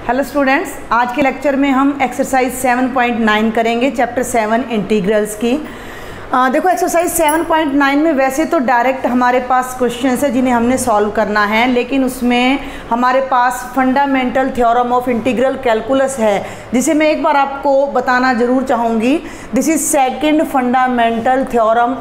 Hello students, आज के lecture में हम एक्सरसाइज 7.9 करेंगे, चैप्टर 7 इंटीग्रल्स की। देखो एक्सरसाइज 7.9 में वैसे तो डायरेक्ट हमारे पास क्वेश्चंस है जिन्हें हमने सॉल्व करना है, लेकिन उसमें हमारे पास fundamental theorem of integral calculus है, जिसे मैं एक बार आपको बताना ज़रूर चाहूँगी। This is second fundamental theorem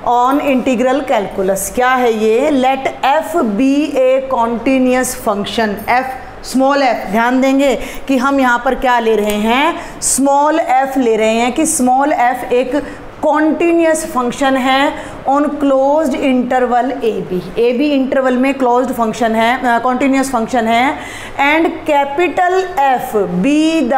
on integral calculus. क्या है ये? Let f be a continuous function, f small f. ध्यान देंगे कि हम यहाँ पर क्या ले रहे हैं, स्मॉल एफ ले रहे हैं कि स्मॉल एफ एक कॉन्टीन्यूस फंक्शन है on closed interval A B interval में क्लोज्ड फंक्शन है, कॉन्टीन्यूस फंक्शन है, and capital F be the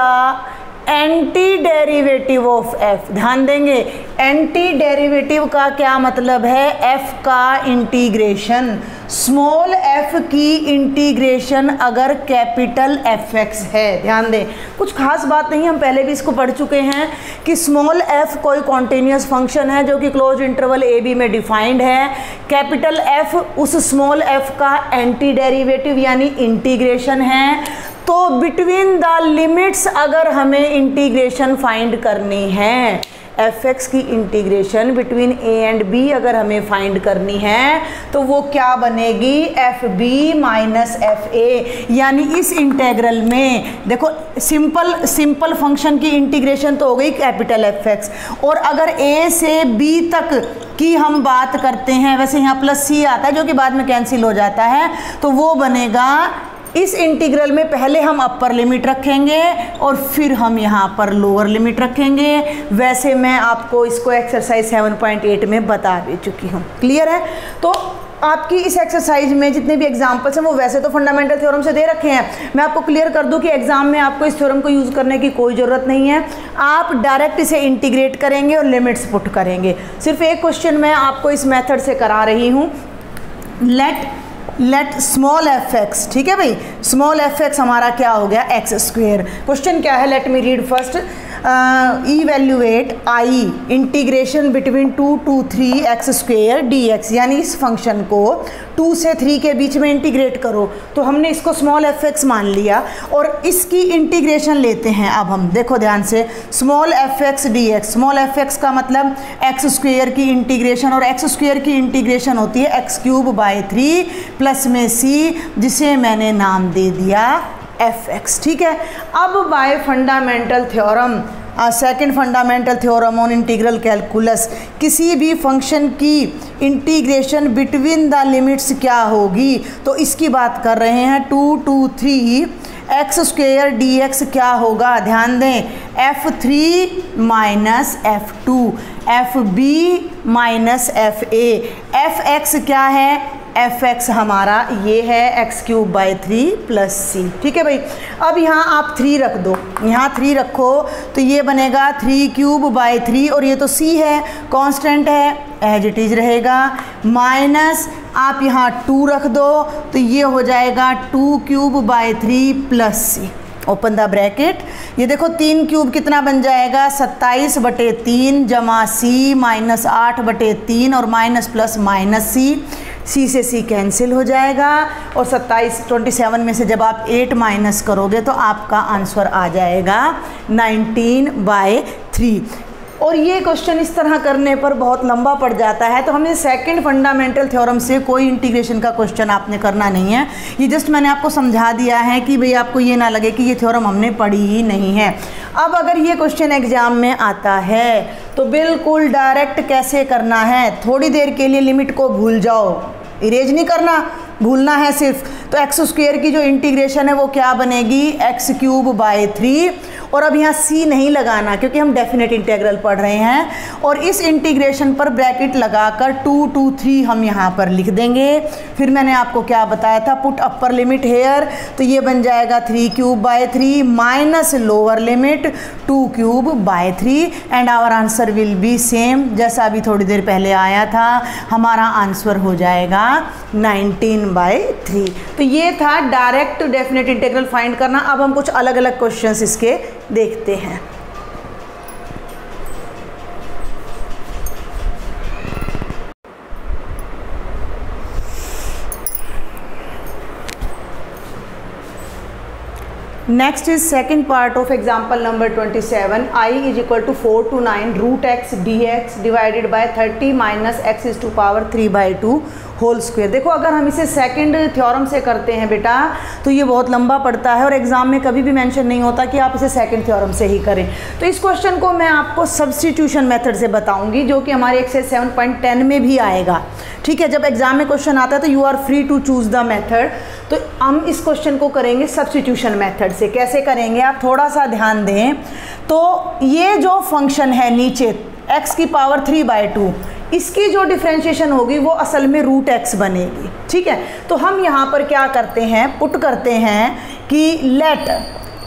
anti derivative of F. ध्यान देंगे, एंटी डेरिवेटिव का क्या मतलब है? एफ का इंटीग्रेशन, स्मॉल एफ की इंटीग्रेशन अगर कैपिटल एफ एक्स है। ध्यान दें, कुछ खास बात नहीं, हम पहले भी इसको पढ़ चुके हैं कि स्मॉल एफ कोई कॉन्टिन्यूस फंक्शन है जो कि क्लोज इंटरवल ए बी में डिफाइंड है। कैपिटल एफ उस स्मॉल एफ का एंटी डेरिवेटिव यानी इंटीग्रेशन है। तो बिटवीन द लिमिट्स अगर हमें इंटीग्रेशन फाइंड करनी है, एफ एक्स की integration between A and B अगर हमें फाइंड करनी है, तो वो क्या बनेगी? F B minus F A. यानी इस इंटेग्रल में देखो, सिंपल फंक्शन की इंटीग्रेशन तो हो गई कैपिटल एफ एक्स, और अगर ए से बी तक की हम बात करते हैं, वैसे यहाँ प्लस सी आता है जो कि बाद में कैंसिल हो जाता है, तो वो बनेगा इस इंटीग्रल में पहले हम अपर लिमिट रखेंगे और फिर हम यहाँ पर लोअर लिमिट रखेंगे। वैसे मैं आपको इसको एक्सरसाइज 7.8 में बता भी चुकी हूँ। क्लियर है? तो आपकी इस एक्सरसाइज में जितने भी एग्जाम्पल्स हैं वो वैसे तो फंडामेंटल थ्योरम से दे रखे हैं। मैं आपको क्लियर कर दूं कि एग्जाम में आपको इस थ्योरम को यूज़ करने की कोई ज़रूरत नहीं है। आप डायरेक्ट इसे इंटीग्रेट करेंगे और लिमिट्स पुट करेंगे। सिर्फ एक क्वेश्चन मैं आपको इस मेथड से करा रही हूँ। लेट स्मॉल एफ एक्स, ठीक है भाई, स्मॉल एफ एक्स हमारा क्या हो गया? X square. क्वेश्चन क्या है? Let me read first. Evaluate I integration between 2 to 3 X square D x, यानी इस फंक्शन को 2 से 3 के बीच में इंटीग्रेट करो। तो हमने इसको स्मॉल एफ एक्स मान लिया और इसकी इंटीग्रेशन लेते हैं। अब हम देखो ध्यान से, small F x D x, small F x का मतलब एक्स स्क्वेयर की इंटीग्रेशन, और एक्स स्क्वेयर की इंटीग्रेशन होती है एक्स क्यूब बाई 3 प्लस में सी, जिसे मैंने नाम दे दिया एफ एक्स। ठीक है, अब bye fundamental theorem, second fundamental theorem on integral calculus, किसी भी फंक्शन की इंटीग्रेशन बिटवीन द लिमिट्स क्या होगी? तो इसकी बात कर रहे हैं। 2 to 3 X square D X क्या होगा? ध्यान दें, f3 minus f2, F B minus F A. F X क्या है? एफ एक्स हमारा ये है X cube by 3 plus C. ठीक है भाई, अब यहाँ आप 3 रख दो, यहाँ 3 रखो तो ये बनेगा 3 क्यूब बाई 3, और ये तो सी है, कांस्टेंट है, एज इट इज रहेगा, माइनस आप यहाँ 2 रख दो तो ये हो जाएगा 2 cube by 3 plus C, open the bracket. ये देखो 3 क्यूब कितना बन जाएगा? 27/3 जमा सी माइनस 8/3 और माइनस प्लस माइनस सी से सी कैंसिल हो जाएगा, और 27 में से जब आप 8 माइनस करोगे तो आपका आंसर आ जाएगा 19/3। और ये क्वेश्चन इस तरह करने पर बहुत लंबा पड़ जाता है, तो हमें सेकंड फंडामेंटल थ्योरम से कोई इंटीग्रेशन का क्वेश्चन आपने करना नहीं है। ये जस्ट मैंने आपको समझा दिया है कि भाई आपको ये ना लगे कि ये थ्योरम हमने पढ़ी ही नहीं है। अब अगर ये क्वेश्चन एग्जाम में आता है तो बिल्कुल डायरेक्ट कैसे करना है? थोड़ी देर के लिए लिमिट को भूल जाओ, इरेज नहीं करना, भूलना है सिर्फ। तो एक्स स्क्वेयर की जो इंटीग्रेशन है वो क्या बनेगी? एक्स क्यूब बाई 3, और अब यहाँ सी नहीं लगाना क्योंकि हम डेफिनेट इंटीग्रल पढ़ रहे हैं, और इस इंटीग्रेशन पर ब्रैकेट लगाकर 2 to 3 हम यहाँ पर लिख देंगे। फिर मैंने आपको क्या बताया था? पुट अपर लिमिट हेयर, तो ये बन जाएगा 3 cube by 3 minus lower limit 2 cube by 3, and our answer will be same जैसा अभी थोड़ी देर पहले आया था। हमारा आंसर हो जाएगा 19/3। तो ये था डायरेक्ट डेफिनेट इंटीग्रल फाइंड करना। अब हम कुछ अलग अलग क्वेश्चंस इसके देखते हैं। Next is second part of example number 27, i is equal to 4 to 9 root X D X divided by 30 minus X is to power 3/2 whole square. देखो अगर हम इसे सेकंड थ्योरम से करते हैं बेटा तो ये बहुत लंबा पड़ता है और एग्जाम में कभी भी मेंशन नहीं होता कि आप इसे सेकंड थ्योरम से ही करें। तो इस क्वेश्चन को मैं आपको सब्स्टिट्यूशन मेथड से बताऊंगी जो कि हमारे एक्सरसाइज 7.10 में भी आएगा। ठीक है, जब एग्जाम में क्वेश्चन आता है तो you are free to choose the method. तो हम इस क्वेश्चन को करेंगे सब्स्टिट्यूशन मेथड से। कैसे करेंगे आप थोड़ा सा ध्यान दें। तो ये जो फंक्शन है नीचे x की पावर 3/2, इसकी जो डिफ्रेंशिएशन होगी वो असल में रूट एक्स बनेगी। ठीक है, तो हम यहाँ पर क्या करते हैं, पुट करते हैं कि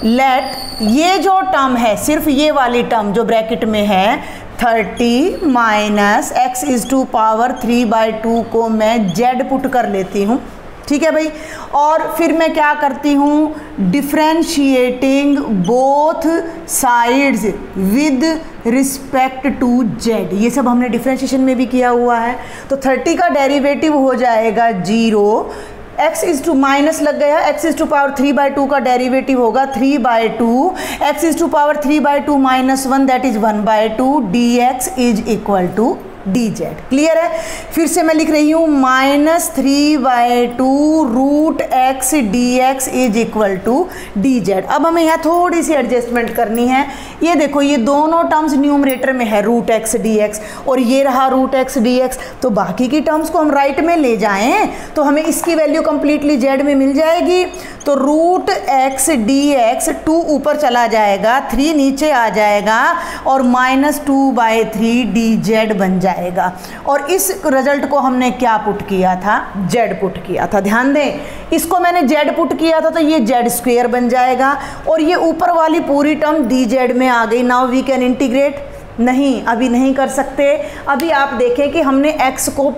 लेट ये जो टर्म है, सिर्फ ये वाली टर्म जो ब्रैकेट में है 30 minus X is to power 3/2 को मैं z पुट कर लेती हूँ। ठीक है भाई, और फिर मैं क्या करती हूँ, differentiating both sides with respect to z। ये सब हमने डिफ्रेंशिएशन में भी किया हुआ है। तो 30 का डेरिवेटिव हो जाएगा 0, x इज टू माइनस लग गया, x इज टू पावर 3/2 का डेरिवेटिव होगा 3/2, x is to power 3/2 minus 1 that is 1/2, dx is equal to dz। Clear है? फिर से मैं लिख रही हूँ -3/2 root X D X is equal to dz। अब हमें यहाँ थोड़ी सी एडजस्टमेंट करनी है। ये देखो ये दोनों टर्म्स न्यूमरेटर में है रूट एक्स डी एक्स, और ये रहा रूट एक्स डी एक्स। तो बाकी की टर्म्स को हम राइट में ले जाएं तो हमें इसकी वैल्यू कंप्लीटली z में मिल जाएगी। तो रूट एक्स डी एक्स 2 ऊपर चला जाएगा, 3 नीचे आ जाएगा और -2/3 dz बन जाएगा। और इस रिजल्ट को हमने क्या पुट किया था, z पुट किया था। ध्यान दें, इसको मैंने z पुट किया था तो ये z स्क्वायर बन जाएगा, और ये ऊपर वाली पूरी टर्म dz में आ गई। Now we can integrate. नहीं, अभी नहीं कर सकते। अभी आप देखें कि हमने x को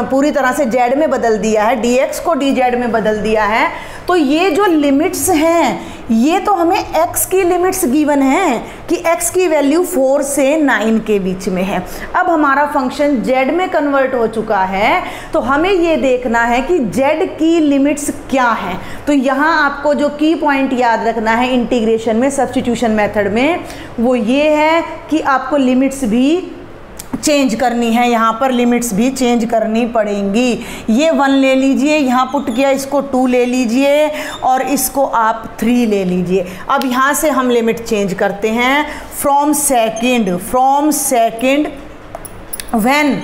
पूरी तरह से z में बदल दिया है, dx को dz में बदल दिया है। तो ये जो लिमिट्स हैं ये तो हमें x की लिमिट्स गिवन हैं कि x की वैल्यू 4 से 9 के बीच में है। अब हमारा फंक्शन z में कन्वर्ट हो चुका है, तो हमें ये देखना है कि z की लिमिट्स क्या हैं। तो यहाँ आपको जो की पॉइंट याद रखना है इंटीग्रेशन में, सब्स्टिट्यूशन मेथड में, वो ये है कि आपको लिमिट्स भी चेंज करनी है। यहाँ पर लिमिट्स भी चेंज करनी पड़ेंगी। ये 1 ले लीजिए, यहाँ पुट किया, इसको 2 ले लीजिए और इसको आप 3 ले लीजिए। अब यहाँ से हम लिमिट चेंज करते हैं। From second when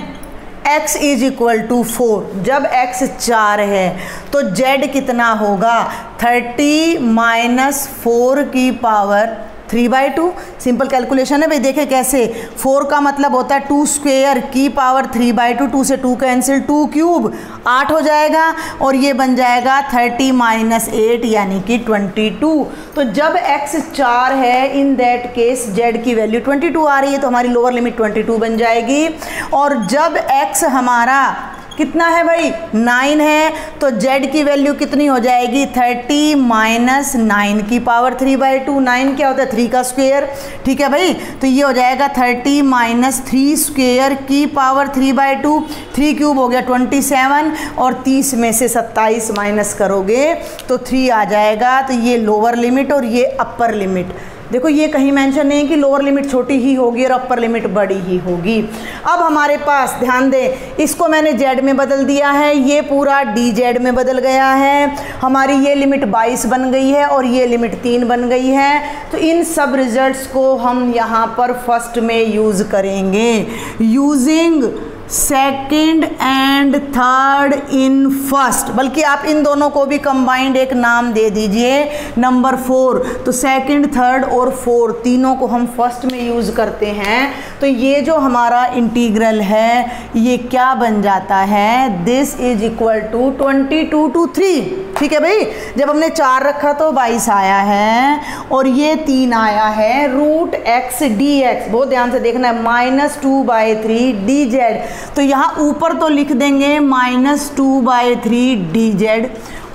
x is equal to 4, जब x 4 है तो z कितना होगा, 30 माइनस 4 की पावर 3/2। सिंपल कैलकुलेशन है भाई। देखें कैसे, 4 का मतलब होता है 2 स्क्वेयर की पावर 3/2, 2 से 2 कैंसिल, 2 क्यूब 8 हो जाएगा, और ये बन जाएगा 30 माइनस 8 यानी कि 22। तो जब x 4 है, इन दैट केस z की वैल्यू 22 आ रही है, तो हमारी लोअर लिमिट 22 बन जाएगी। और जब x हमारा कितना है भाई, 9 है, तो z की वैल्यू कितनी हो जाएगी, 30 माइनस 9 की पावर 3/2। 9 क्या होता है, 3 का स्क्वायर। ठीक है भाई, तो ये हो जाएगा 30 माइनस 3 स्क्वायर की पावर 3/2, 3 क्यूब हो गया 27, और 30 में से 27 माइनस करोगे तो 3 आ जाएगा। तो ये लोअर लिमिट और ये अपर लिमिट। देखो ये कहीं मेंशन नहीं कि लोअर लिमिट छोटी ही होगी और अपर लिमिट बड़ी ही होगी। अब हमारे पास ध्यान दें, इसको मैंने z में बदल दिया है, ये पूरा dz में बदल गया है। हमारी ये लिमिट 22 बन गई है और ये लिमिट 3 बन गई है। तो इन सब रिजल्ट्स को हम यहाँ पर फर्स्ट में यूज़ करेंगे, using second and third in first. बल्कि आप इन दोनों को भी कंबाइंड एक नाम दे दीजिए, नंबर 4। तो सेकेंड, थर्ड और फोर्थ तीनों को हम फर्स्ट में यूज़ करते हैं। तो ये जो हमारा इंटीग्रल है ये क्या बन जाता है, this is equal to 22 to 3। ठीक है भाई, जब हमने 4 रखा तो 22 आया है और ये 3 आया है, रूट एक्स डी एक्स। बहुत ध्यान से देखना है, -2/3 dz। तो यहाँ ऊपर तो लिख देंगे -2/3 dz,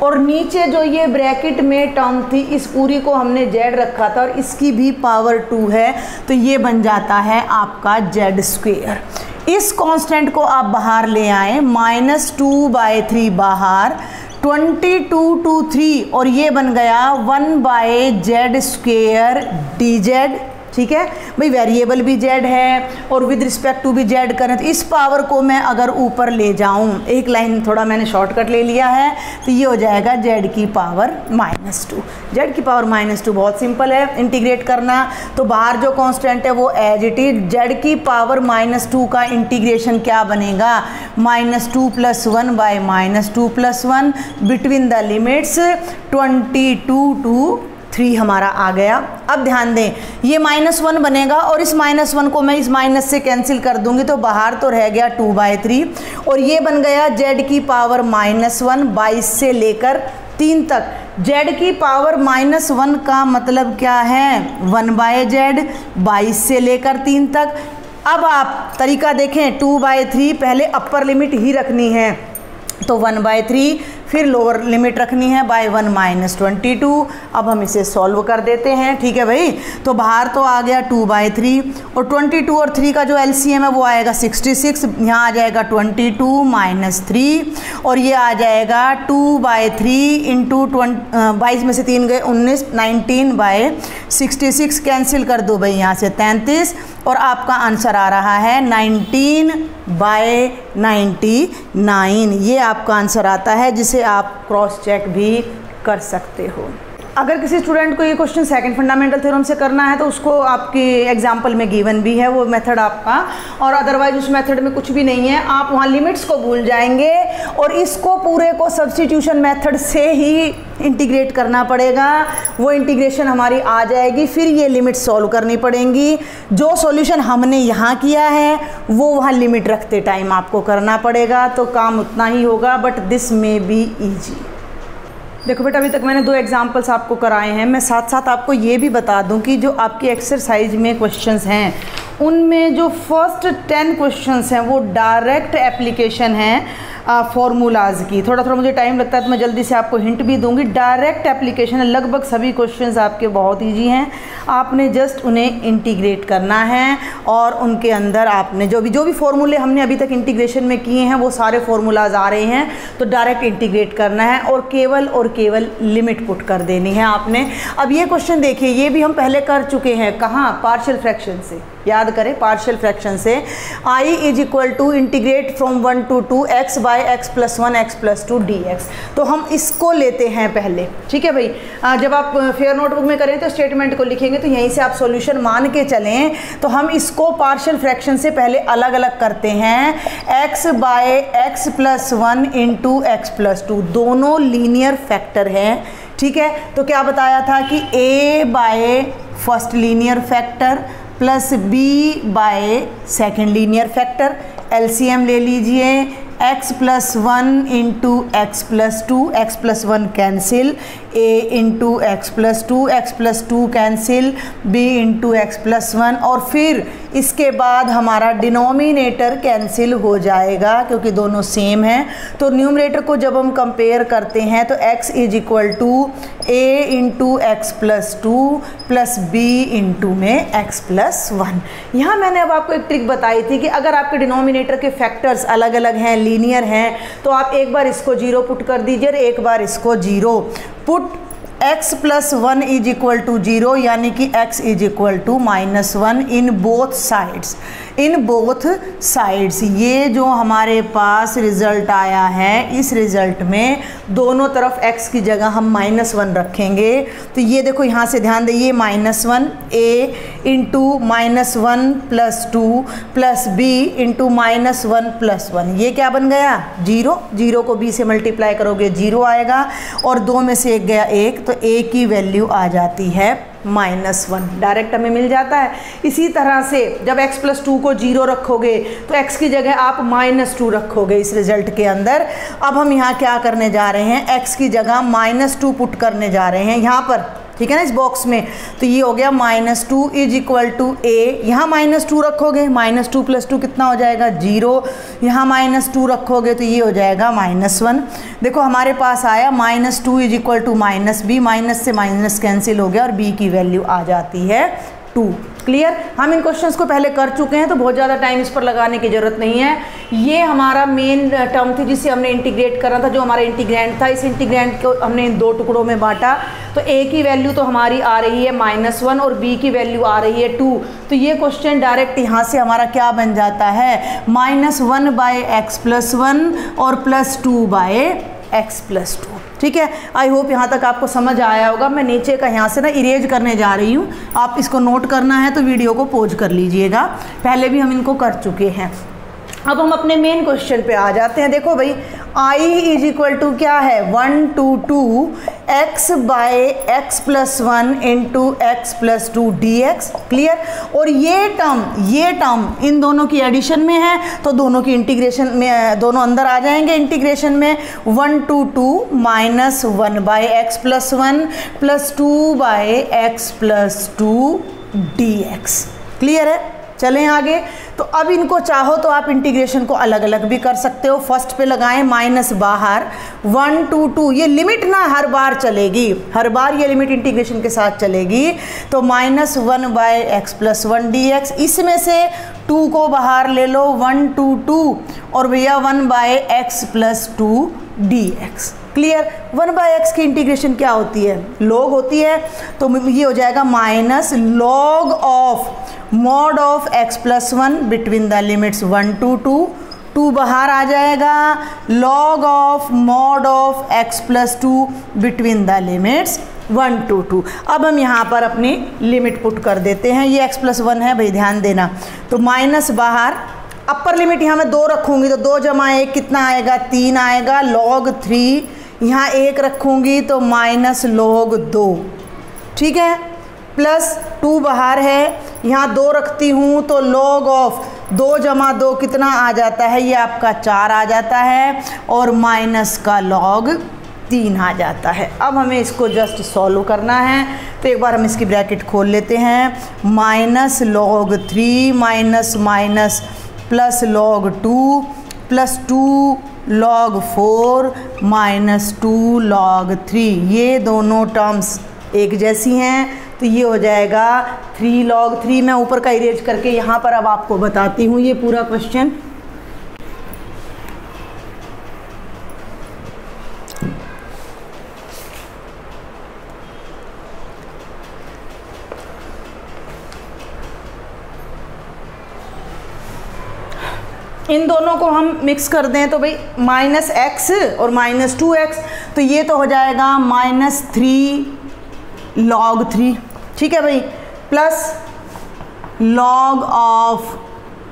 और नीचे जो ये ब्रैकेट में टर्म थी इस पूरी को हमने z रखा था और इसकी भी पावर 2 है, तो ये बन जाता है आपका z स्क्वेयर। इस कांस्टेंट को आप बाहर ले आए, -2/3 बाहर, 22 to 3 और ये बन गया 1/z² dz। ठीक है भाई, वेरिएबल भी z है और विद रिस्पेक्ट टू भी z करें तो इस पावर को मैं अगर ऊपर ले जाऊं, एक लाइन थोड़ा मैंने शॉर्टकट ले लिया है, तो ये हो जाएगा z की पावर -2। z की पावर -2 बहुत सिंपल है इंटीग्रेट करना। तो बाहर जो कांस्टेंट है वो एज इट इज, z की पावर -2 का इंटीग्रेशन क्या बनेगा, -2 + 1/-2 + 1 बिटवीन द लिमिट्स 22 to 3 हमारा आ गया। अब ध्यान दें, ये -1 बनेगा और इस -1 को मैं इस माइनस से कैंसिल कर दूंगी तो बाहर तो रह गया 2/3 और ये बन गया z की पावर -1 22 से लेकर 3 तक। z की पावर -1 का मतलब क्या है, 1/z 22 से लेकर 3 तक। अब आप तरीका देखें, 2/3 पहले अपर लिमिट ही रखनी है तो 1/3, फिर लोअर लिमिट रखनी है बाय 1 - 22। अब हम इसे सॉल्व कर देते हैं। ठीक है भाई, तो बाहर तो आ गया 2/3 और 22 और 3 का जो एलसीएम है वो आएगा 66। यहाँ आ जाएगा 22 - 3 और ये आ जाएगा 2/3 इंटू 22 में से 3 गए 19, 19/66 कैंसिल कर दो भाई यहाँ से 33 और आपका आंसर आ रहा है 19/99। ये आपका आंसर आता है जिसे आप क्रॉस चेक भी कर सकते हो। अगर किसी स्टूडेंट को ये क्वेश्चन सेकंड फंडामेंटल थ्योरम से करना है तो उसको आपके एग्जाम्पल में गिवन भी है वो मेथड आपका, और अदरवाइज उस मेथड में कुछ भी नहीं है, आप वहाँ लिमिट्स को भूल जाएंगे और इसको पूरे को सब्स्टिट्यूशन मेथड से ही इंटीग्रेट करना पड़ेगा। वो इंटीग्रेशन हमारी आ जाएगी, फिर ये लिमिट सॉल्व करनी पड़ेंगी। जो सॉल्यूशन हमने यहाँ किया है वो वहाँ लिमिट रखते टाइम आपको करना पड़ेगा, तो काम उतना ही होगा, but this may be easy. देखो बेटा, अभी तक मैंने 2 एग्जाम्पल्स आपको कराए हैं। मैं साथ साथ आपको ये भी बता दूं कि जो आपकी एक्सरसाइज में क्वेश्चंस हैं उनमें जो फर्स्ट 10 क्वेश्चंस हैं वो डायरेक्ट एप्लीकेशन हैं फॉर्मूलाज की। थोड़ा थोड़ा मुझे टाइम लगता है तो मैं जल्दी से आपको हिंट भी दूंगी। डायरेक्ट एप्लीकेशन है, लगभग सभी क्वेश्चंस आपके बहुत ईजी हैं। आपने जस्ट उन्हें इंटीग्रेट करना है और उनके अंदर आपने जो भी फॉर्मूले हमने अभी तक इंटीग्रेशन में किए हैं वो सारे फॉर्मूलाज आ रहे हैं, तो डायरेक्ट इंटीग्रेट करना है और केवल लिमिट पुट कर देनी है आपने। अब ये क्वेश्चन देखिए, ये भी हम पहले कर चुके हैं, कहाँ, पार्शियल फ्रैक्शन से। याद करें, पार्शियल फ्रैक्शन से I = integrate from 1 to 2 x by x + 1 x + 2 dx। तो हम इसको लेते हैं पहले। ठीक है भाई, जब आप फेयर नोटबुक में करें तो स्टेटमेंट को लिखेंगे तो यहीं से आप सॉल्यूशन मान के चलें। तो हम इसको पार्शियल फ्रैक्शन से पहले अलग अलग करते हैं। x by x + 1 × x + 2 दोनों लीनियर फैक्टर हैं। ठीक है, तो क्या बताया था कि a by first linear factor plus b by second linear factor. LCM ले लीजिए, x + 1 × x + 2, x + 1 cancel, a × x + 2, x + 2 cancel, b × x + 1 और फिर इसके बाद हमारा डिनोमिनेटर कैंसिल हो जाएगा क्योंकि दोनों सेम हैं। तो न्यूमरेटर को जब हम कंपेयर करते हैं तो x = a × x + 2 plus b × में x + 1। यहाँ मैंने अब आपको एक ट्रिक बताई थी कि अगर आपके डिनोमिनेटर के फैक्टर्स अलग अलग हैं, लीनियर हैं, तो आप एक बार इसको 0 पुट कर दीजिए और एक बार इसको 0 पुट। x + 1 = 0 यानी कि x = -1 in both sides. In both sides ये जो हमारे पास रिज़ल्ट आया है, इस रिज़ल्ट में दोनों तरफ x की जगह हम -1 रखेंगे। तो ये देखो, यहाँ से ध्यान दें, ये -1 a × -1 + 2 प्लस b × -1 + 1, ये क्या बन गया, 0। 0 को b से मल्टीप्लाई करोगे 0 आएगा और 2 में से 1 गया 1, तो a की वैल्यू आ जाती है -1। डायरेक्ट हमें मिल जाता है। इसी तरह से जब x + 2 को 0 रखोगे तो x की जगह आप -2 रखोगे इस रिजल्ट के अंदर। अब हम यहाँ क्या करने जा रहे हैं, x की जगह -2 पुट करने जा रहे हैं यहाँ पर। ठीक है ना, इस बॉक्स में। तो ये हो गया -2 = a, यहाँ -2 रखोगे, -2 + 2 कितना हो जाएगा, 0। यहाँ -2 रखोगे तो ये हो जाएगा -1। देखो हमारे पास आया -2 = -b, माइनस से माइनस कैंसिल हो गया और b की वैल्यू आ जाती है 2। क्लियर। हम इन क्वेश्चंस को पहले कर चुके हैं तो बहुत ज़्यादा टाइम इस पर लगाने की ज़रूरत नहीं है। ये हमारा मेन टर्म थी जिसे हमने इंटीग्रेट करना था, जो हमारा इंटीग्रैंड था। इस इंटीग्रैंड को हमने इन दो टुकड़ों में बांटा, तो a की वैल्यू तो हमारी आ रही है -1 और b की वैल्यू आ रही है 2। तो ये क्वेश्चन डायरेक्ट यहाँ से हमारा क्या बन जाता है, -1/x+1 और +2/x+2। ठीक है, आई होप यहाँ तक आपको समझ आया होगा। मैं नीचे का यहाँ से ना इरेज करने जा रही हूँ, आप इसको नोट करना है तो वीडियो को पॉज कर लीजिएगा, पहले भी हम इनको कर चुके हैं। अब हम अपने मेन क्वेश्चन पे आ जाते हैं। देखो भाई, I = क्या है, 1 to 2 x/x+1 × x+2 dx। Clear. और ये टर्म इन दोनों की एडिशन में है तो दोनों की इंटीग्रेशन में, दोनों अंदर आ जाएंगे इंटीग्रेशन में। 1 to 2 -1/x+1 + 2/x+2 dx। Clear है। चलें आगे। तो अब इनको चाहो तो आप इंटीग्रेशन को अलग अलग भी कर सकते हो। फर्स्ट पे लगाएं माइनस बाहर, 1 to 2, ये लिमिट ना हर बार चलेगी, हर बार ये लिमिट इंटीग्रेशन के साथ चलेगी। तो -1/x+1 dx, इसमें से 2 को बाहर ले लो, 1 to 2 और भैया 1/x+2 dx। क्लियर। 1/x की इंटीग्रेशन क्या होती है, log होती है, तो ये हो जाएगा -log of mod of x+1 between the limits 1 to 2, 2 बाहर आ जाएगा, log of mod of x+2 between the limits 1 to 2। अब हम यहाँ पर अपनी लिमिट पुट कर देते हैं। ये x+1 है भाई, ध्यान देना। तो माइनस बाहर, अपर लिमिट यहाँ मैं 2 रखूँगी तो 2 + 1 कितना आएगा, 3 आएगा, log 3 यहाँ 1 रखूँगी तो -log 2। ठीक है। प्लस 2 बाहर है, यहाँ 2 रखती हूँ तो log ऑफ 2 + 2 कितना आ जाता है, ये आपका 4 आ जाता है, और माइनस का log 3 आ जाता है। अब हमें इसको जस्ट सॉल्व करना है, तो एक बार हम इसकी ब्रैकेट खोल लेते हैं। -log 3 minus plus log 2 plus 2 log 4 -2 log 3, ये दोनों टर्म्स एक जैसी हैं, तो ये हो जाएगा 3 log 3। मैं ऊपर का इरेज करके यहाँ पर अब आपको बताती हूँ ये पूरा क्वेश्चन। इन दोनों को हम मिक्स कर दें तो भाई -x और -2x, तो ये तो हो जाएगा -3 log 3। ठीक है भाई, प्लस log ऑफ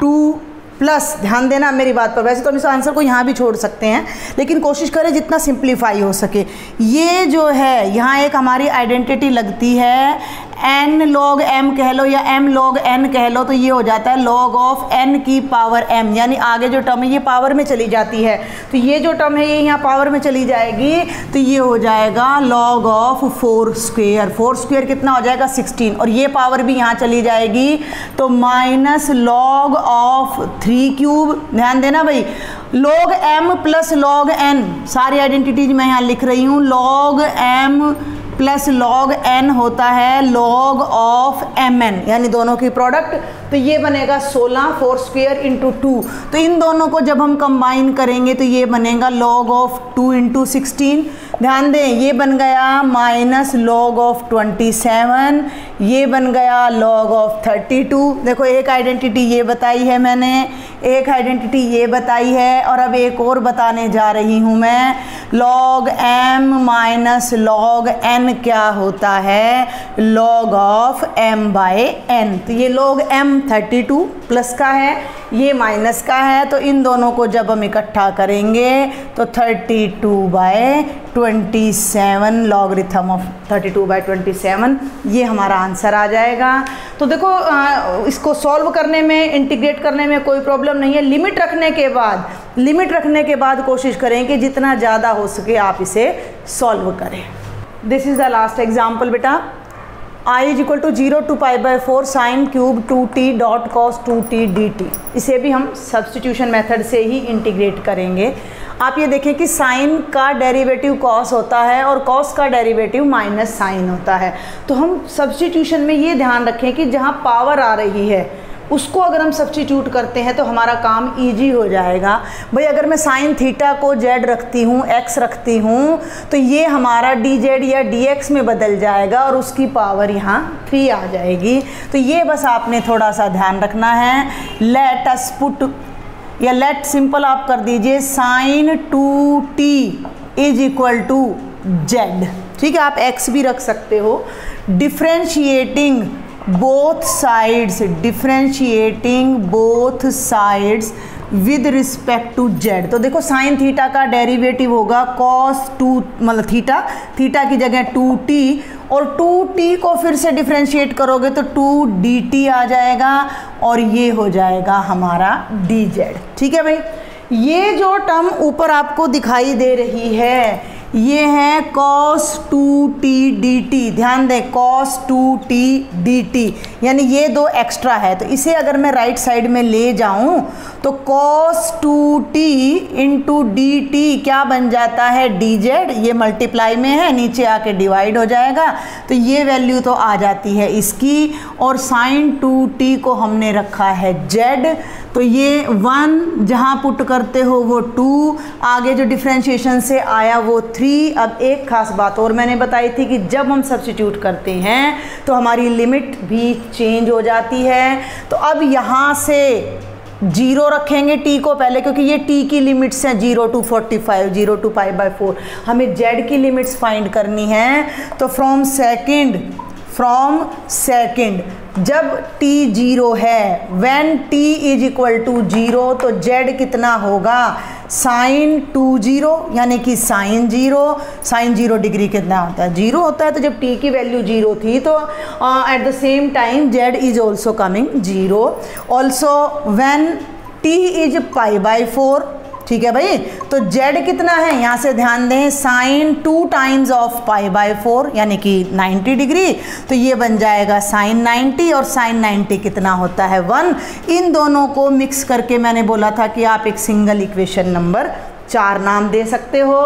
2 प्लस, ध्यान देना मेरी बात पर, वैसे तो हम इस आंसर को यहाँ भी छोड़ सकते हैं लेकिन कोशिश करें जितना सिंप्लीफाई हो सके। ये जो है यहाँ एक हमारी आइडेंटिटी लगती है, n log m कह लो या m log n कह लो, तो ये हो जाता है log ऑफ n की पावर m, यानी आगे जो टर्म है ये पावर में चली जाती है, तो ये जो टर्म है ये यहाँ पावर में चली जाएगी, तो ये हो जाएगा log ऑफ 4 स्क्वायर। 4 स्क्वायर कितना हो जाएगा, 16, और ये पावर भी यहाँ चली जाएगी, तो -log ऑफ 3 क्यूब। ध्यान देना भाई, log m plus log n, सारी आइडेंटिटीज मैं यहाँ लिख रही हूँ। log m plus log n होता है log ऑफ mn, यानी दोनों की प्रोडक्ट, तो ये बनेगा 16, 4 स्क्वायर इंटू 2, तो इन दोनों को जब हम कंबाइन करेंगे तो ये बनेगा log ऑफ 2 इंटू 16। ध्यान दें, ये बन गया -log ऑफ 27, ये बन गया log ऑफ 32। देखो, एक आइडेंटिटी ये बताई है मैंने, एक आइडेंटिटी ये बताई है, और अब एक और बताने जा रही हूँ मैं। log m minus log n क्या होता है, log ऑफ m/n। तो ये log m 32 प्लस का है, ये माइनस का है, तो इन दोनों को जब हम इकट्ठा करेंगे तो 32/27 लॉगरिथम ऑफ 32/27, ये हमारा आंसर आ जाएगा। तो देखो, इसको सॉल्व करने में, इंटीग्रेट करने में कोई प्रॉब्लम नहीं है। लिमिट रखने के बाद कोशिश करें कि जितना ज़्यादा हो सके आप इसे सॉल्व करें। This is the last example बेटा। I = 0 to π/4 sin cube 2t dot cos 2t dt। इसे भी हम सब्सटीट्यूशन मेथड से ही इंटीग्रेट करेंगे। आप ये देखें कि साइन का डेरिवेटिव कॉस होता है और कॉस का डेरिवेटिव माइनस साइन होता है। तो हम सब्स्टिट्यूशन में ये ध्यान रखें कि जहाँ पावर आ रही है उसको अगर हम सब्स्टिट्यूट करते हैं तो हमारा काम इजी हो जाएगा। भाई अगर मैं साइन थीटा को जेड रखती हूँ, एक्स रखती हूँ, तो ये हमारा डी जेड या डी एक्स में बदल जाएगा और उसकी पावर यहाँ 3 आ जाएगी। तो ये बस आपने थोड़ा सा ध्यान रखना है। लेट अस पुट या लेट सिंपल आप कर दीजिए sine 2t is equal to Z. ठीक है, आप एक्स भी रख सकते हो। Differentiating both sides, differentiating both sides with respect to z। तो देखो साइन थीटा का डेरिवेटिव होगा cos 2 मतलब थीटा की जगह 2t, और 2t को फिर से डिफ्रेंशिएट करोगे तो 2dt आ जाएगा और ये हो जाएगा हमारा dz। ठीक है भाई, ये जो टर्म ऊपर आपको दिखाई दे रही है ये है cos 2t dt। ध्यान दें, cos 2t dt, यानी ये दो एक्स्ट्रा है। तो इसे अगर मैं राइट साइड में ले जाऊं तो cos 2t इंटू dt क्या बन जाता है dz। ये मल्टीप्लाई में है, नीचे आके डिवाइड हो जाएगा तो ये वैल्यू तो आ जाती है इसकी, और sin 2t को हमने रखा है z। तो ये 1 जहाँ पुट करते हो वो 2, आगे जो डिफ्रेंशिएशन से आया वो 3। अब एक खास बात और मैंने बताई थी कि जब हम सब्स्टिट्यूट करते हैं तो हमारी लिमिट भी चेंज हो जाती है। तो अब यहाँ से 0 रखेंगे t को पहले, क्योंकि ये t की लिमिट्स हैं 0 to 45, 0 to π/4। हमें z की लिमिट्स फाइंड करनी है। तो फ्रॉम सेकेंड जब t 0 है, when t is equal to 0, तो z कितना होगा साइन 20, यानी कि साइन 0 डिग्री कितना होता है 0 होता है। तो जब t की वैल्यू 0 थी तो at the same time z is also coming 0। Also when t is π/4, ठीक है भाई, तो z कितना है यहाँ से ध्यान दें, साइन 2 टाइम्स ऑफ π/4 यानी कि 90 डिग्री। तो ये बन जाएगा साइन 90, और साइन 90 कितना होता है 1। इन दोनों को मिक्स करके मैंने बोला था कि आप एक सिंगल इक्वेशन नंबर 4 नाम दे सकते हो।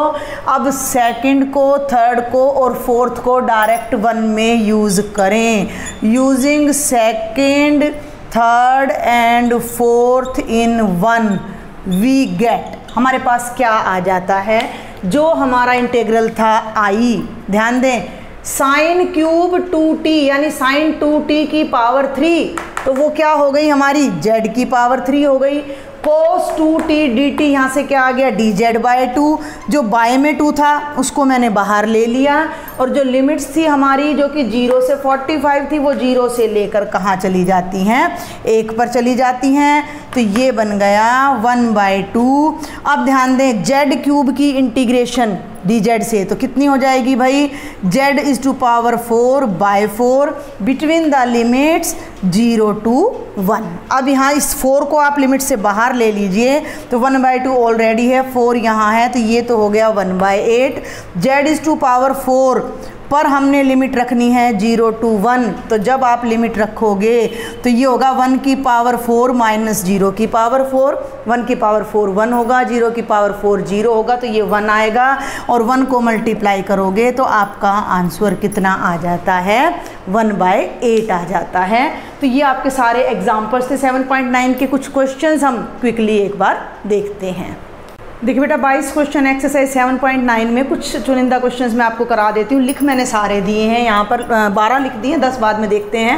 अब सेकंड को, थर्ड को और फोर्थ को डायरेक्ट 1 में यूज़ करें। Using second, third and fourth in 1 we get, हमारे पास क्या आ जाता है, जो हमारा इंटीग्रल था i, ध्यान दें, साइन क्यूब 2t यानी साइन 2t की पावर 3, तो वो क्या हो गई हमारी z की पावर 3 हो गई। cos 2t dt यहाँ से क्या आ गया dz/2, जो बाय में 2 था उसको मैंने बाहर ले लिया, और जो लिमिट्स थी हमारी जो कि 0 से 45 थी वो 0 से लेकर कहाँ चली जाती हैं 1 पर चली जाती हैं। तो ये बन गया 1/2। अब ध्यान दें z क्यूब की इंटीग्रेशन dz से तो कितनी हो जाएगी भाई, z is to power 4/4 between the limits 0 to 1। अब यहाँ इस 4 को आप लिमिट से बाहर ले लीजिए तो 1/2 ऑलरेडी है, 4 यहाँ है, तो ये तो हो गया 1/8। z इज टू पावर 4 पर हमने लिमिट रखनी है 0 to 1, तो जब आप लिमिट रखोगे तो ये होगा 1 की पावर 4 माइनस 0 की पावर 4, 1 की पावर 4 1 होगा, 0 की पावर 4 0 होगा, तो ये 1 आएगा, और 1 को मल्टीप्लाई करोगे तो आपका आंसर कितना आ जाता है 1/8 आ जाता है। तो ये आपके सारे एग्जाम्पल्स थे 7.9 के। कुछ क्वेश्चंस हम क्विकली एक बार देखते हैं। देखिए बेटा 22 क्वेश्चन एक्सरसाइज 7.9 में कुछ चुनिंदा क्वेश्चंस मैं आपको करा देती हूँ। लिख मैंने सारे दिए हैं, यहाँ पर 12 लिख दिए हैं, 10 बाद में देखते हैं।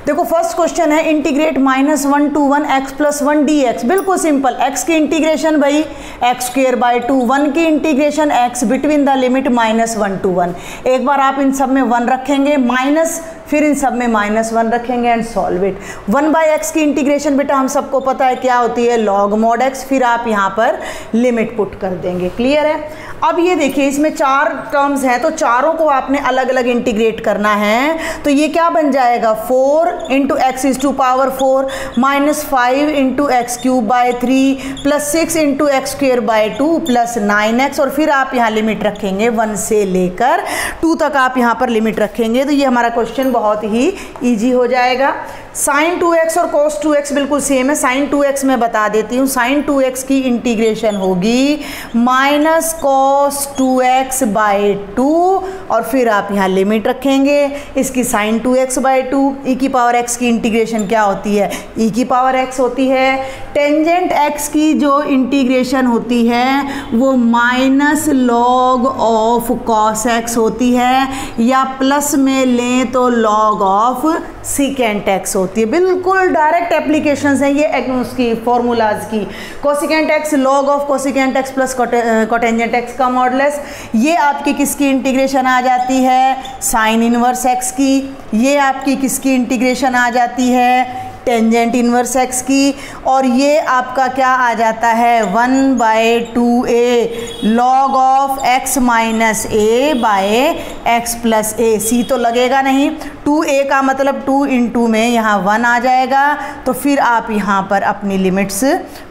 देखो फर्स्ट क्वेश्चन है इंटीग्रेट -1 to 1 x + 1 dx। बिल्कुल सिंपल, x की इंटीग्रेशन भाई x²/2, 1 की integration x between the limit -1 to 1। एक बार आप इन सब में 1 रखेंगे माइनस, फिर इन सब में -1 रखेंगे एंड सॉल्व इट। 1/x की इंटीग्रेशन बेटा हम सबको पता है क्या होती है, log mod x, फिर आप यहाँ पर लिमिट पुट कर देंगे। क्लियर है। अब ये देखिए इसमें 4 टर्म्स हैं, तो चारों को आपने अलग अलग इंटीग्रेट करना है। तो ये क्या बन जाएगा 4 × x is to power 4 -5 × x³ 3 +6 × x²/2 +9x, और फिर आप यहाँ लिमिट रखेंगे 1 से लेकर 2 तक आप यहाँ पर लिमिट रखेंगे। तो ये हमारा क्वेश्चन बहुत ही ईजी हो जाएगा। sin 2x और cos 2x बिल्कुल सेम है। sin 2x मैं बता देती हूँ, sin 2x की इंटीग्रेशन होगी माइनस cos 2x बाई 2 और फिर आप यहाँ लिमिट रखेंगे इसकी sin 2x बाई 2। e की पावर x की इंटीग्रेशन क्या होती है, e की पावर x होती है। टेंजेंट x की जो इंटीग्रेशन होती है वो minus log of cos x होती है, या प्लस में लें तो log ऑफ सेकेंट x होती है। बिल्कुल डायरेक्ट एप्लीकेशंस हैं ये उसकी फॉर्मूलाज की। Cosecant x log of cosecant x plus cotangent x का मॉडुलस, ये आपकी किसकी इंटीग्रेशन आ जाती है, साइन इनवर्स x की। ये आपकी किसकी इंटीग्रेशन आ जाती है, टेंजेंट इनवर्स x की। और ये आपका क्या आ जाता है, 1/2a log of x minus a by x plus a। c तो लगेगा नहीं, 2a का मतलब 2 इंटू में यहाँ 1 आ जाएगा, तो फिर आप यहाँ पर अपनी लिमिट्स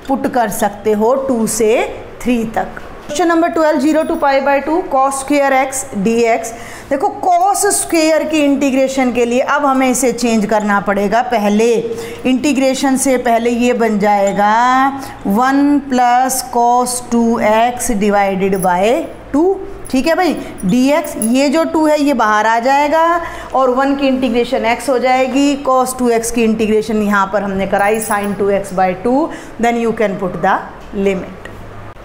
पुट कर सकते हो 2 से 3 तक। Question number 12, 0 to π/2 cos square x dx। देखो cos स्क्वायर की इंटीग्रेशन के लिए अब हमें इसे चेंज करना पड़ेगा। पहले इंटीग्रेशन से पहले ये बन जाएगा 1 plus cos 2x divided by 2। ठीक है भाई, dx ये जो 2 है ये बाहर आ जाएगा और 1 की इंटीग्रेशन x हो जाएगी। cos 2x की इंटीग्रेशन यहाँ पर हमने कराई sin 2x by 2, then you can put the limit.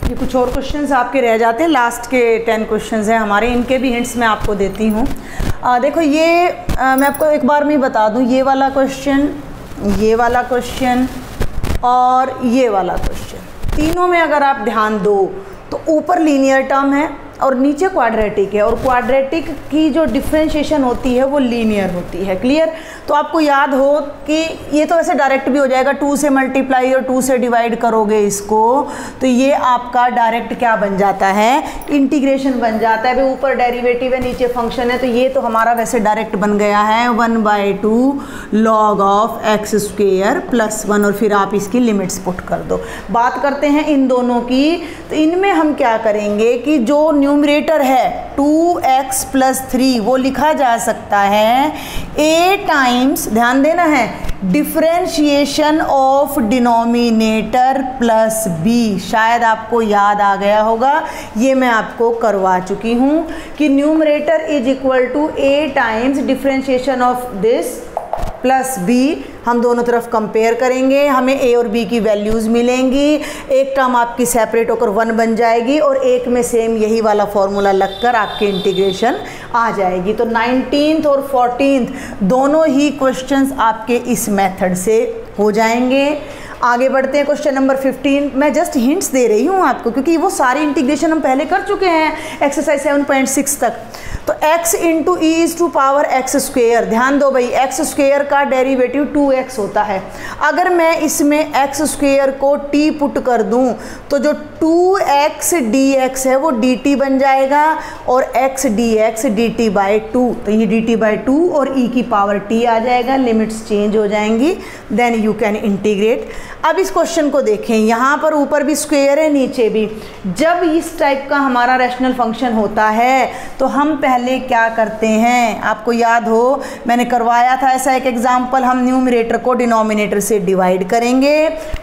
ये कुछ और क्वेश्चंस आपके रह जाते हैं, लास्ट के 10 क्वेश्चंस हैं हमारे, इनके भी हिंट्स मैं आपको देती हूँ। देखो ये मैं आपको एक बार में बता दूँ, ये वाला क्वेश्चन, ये वाला क्वेश्चन और ये वाला क्वेश्चन, तीनों में अगर आप ध्यान दो तो ऊपर लीनियर टर्म है और नीचे क्वाड्रेटिक है, और क्वाड्रेटिक की जो डिफ्रेंशिएशन होती है वो लीनियर होती है। क्लियर? तो आपको याद हो कि ये तो ऐसे डायरेक्ट भी हो जाएगा, 2 से मल्टीप्लाई और 2 से डिवाइड करोगे इसको तो ये आपका डायरेक्ट क्या बन जाता है, इंटीग्रेशन बन जाता है। भाई ऊपर डेरिवेटिव है नीचे फंक्शन है, तो ये तो हमारा वैसे डायरेक्ट बन गया है 1/2 log of x square plus 1 और फिर आप इसकी लिमिट्स पुट कर दो। बात करते हैं इन दोनों की, तो इनमें हम क्या करेंगे कि जो न्यूमरेटर है 2x प्लस 3 वो लिखा जा सकता है a टाइम्स, ध्यान देना है, differentiation of denominator plus b। शायद आपको याद आ गया होगा, ये मैं आपको करवा चुकी हूँ कि numerator is equal to a times differentiation of this plus b। हम दोनों तरफ कंपेयर करेंगे, हमें a और b की वैल्यूज़ मिलेंगी। एक टर्म आपकी सेपरेट होकर 1 बन जाएगी और एक में सेम यही वाला फॉर्मूला लगकर आपकी इंटीग्रेशन आ जाएगी। तो 19th और 14th दोनों ही क्वेश्चंस आपके इस मेथड से हो जाएंगे। आगे बढ़ते हैं, क्वेश्चन नंबर 15। मैं जस्ट हिंट्स दे रही हूँ आपको क्योंकि वो सारी इंटीग्रेशन हम पहले कर चुके हैं एक्सरसाइज 7.6 तक। तो x into E is to power X square, ध्यान दो भाई, एक्स स्क्वेयर का डेरिवेटिव 2x होता है। अगर मैं इसमें एक्स स्क्वेयर को t पुट कर दूं तो जो 2x dx है वो dt बन जाएगा और x dx dt बाई 2, तो ये dt बाई 2 और e की पावर t आ जाएगा, लिमिट्स चेंज हो जाएंगी, देन यू कैन इंटीग्रेट। अब इस क्वेश्चन को देखें, यहाँ पर ऊपर भी स्क्वेयर है नीचे भी। जब इस टाइप का हमारा रैशनल फंक्शन होता है तो हम पहले क्या करते हैं, आपको याद हो मैंने करवाया था ऐसा एक एग्जाम्पल, हम न्यूमरेटर को डिनोमिनेटर से डिवाइड करेंगे,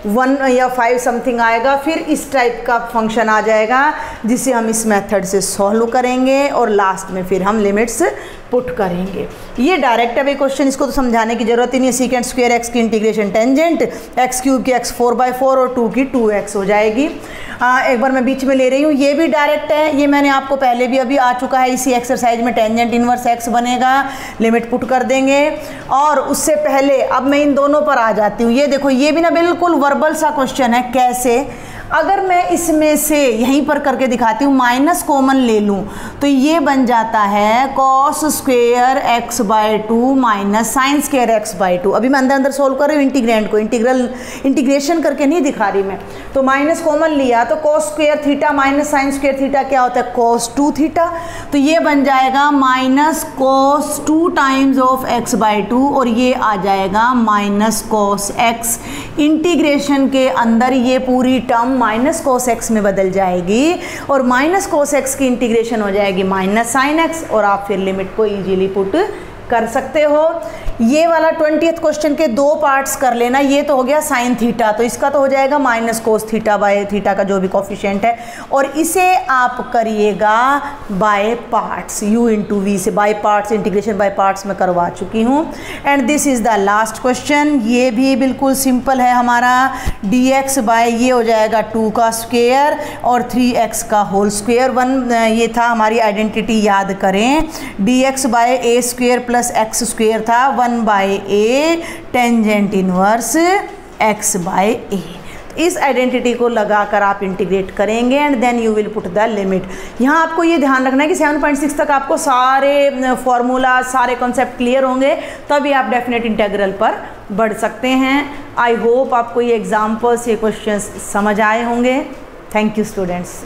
1 या 5 समथिंग आएगा, फिर इस टाइप का फंक्शन आ जाएगा जिसे हम इस मेथड से सॉल्व करेंगे और लास्ट में फिर हम लिमिट्स पुट करेंगे। ये डायरेक्ट है भाई क्वेश्चन, इसको तो समझाने की जरूरत ही नहीं है। सीकेंट स्क्वायर एक्स की इंटीग्रेशन टेंजेंट एक्स क्यूब की x 4/4 और 2 की 2x हो जाएगी। एक बार मैं बीच में ले रही हूँ, ये भी डायरेक्ट है, ये मैंने आपको पहले भी अभी आ चुका है इसी एक्सरसाइज में। टेंजेंट इनवर्स x बनेगा, लिमिट पुट कर देंगे। और उससे पहले अब मैं इन दोनों पर आ जाती हूँ। ये देखो, ये भी ना बिल्कुल वर्बल सा क्वेश्चन है। कैसे? अगर मैं इसमें से यहीं पर करके दिखाती हूँ, माइनस कॉमन ले लूँ तो ये बन जाता है cos square x by 2 minus sine square x by 2। अभी मैं अंदर अंदर सोल्व कर रही हूँ इंटीग्रेंड को, इंटीग्रेशन करके नहीं दिखा रही मैं। तो माइनस कॉमन लिया तो cos square theta minus sine square theta क्या होता है, कॉस 2 थीटा। तो ये बन जाएगा minus cos 2 times of x by 2 और ये आ जाएगा माइनस कॉस एक्स। इंटीग्रेशन के अंदर ये पूरी टर्म माइनस कॉस एक्स में बदल जाएगी और माइनस कॉस एक्स की इंटीग्रेशन हो जाएगी माइनस साइन एक्स और आप फिर लिमिट को इजीली पुट कर सकते हो। ये वाला 20th क्वेश्चन के 2 पार्ट्स कर लेना। ये तो हो गया साइन थीटा, तो इसका तो हो जाएगा minus cos theta by theta का जो भी कोफिशिएंट है, और इसे आप करिएगा by parts, u into v से by parts, integration by parts में करवा चुकी हूँ। And this is the last question. ये भी बिल्कुल सिंपल है हमारा, dx बाय ये हो जाएगा 2 का स्क्वायर और 3x का होल स्क्वायर। 1 ये था हमारी आइडेंटिटी, याद करें, dx by a square plus x square था, 1 by a tangent inverse x by a. इस आइडेंटिटी को लगाकर आप इंटीग्रेट करेंगे and then you will put the limit. यहाँ आपको ये ध्यान रखना है कि 7.6 तक आपको सारे फॉर्मूला, सारे कॉन्सेप्ट क्लियर होंगे, तभी आप डेफिनेट इंटीग्रल पर बढ़ सकते हैं। आई होप आपको ये एग्जाम्पल्स, ये क्वेश्चंस समझ आए होंगे। Thank you students.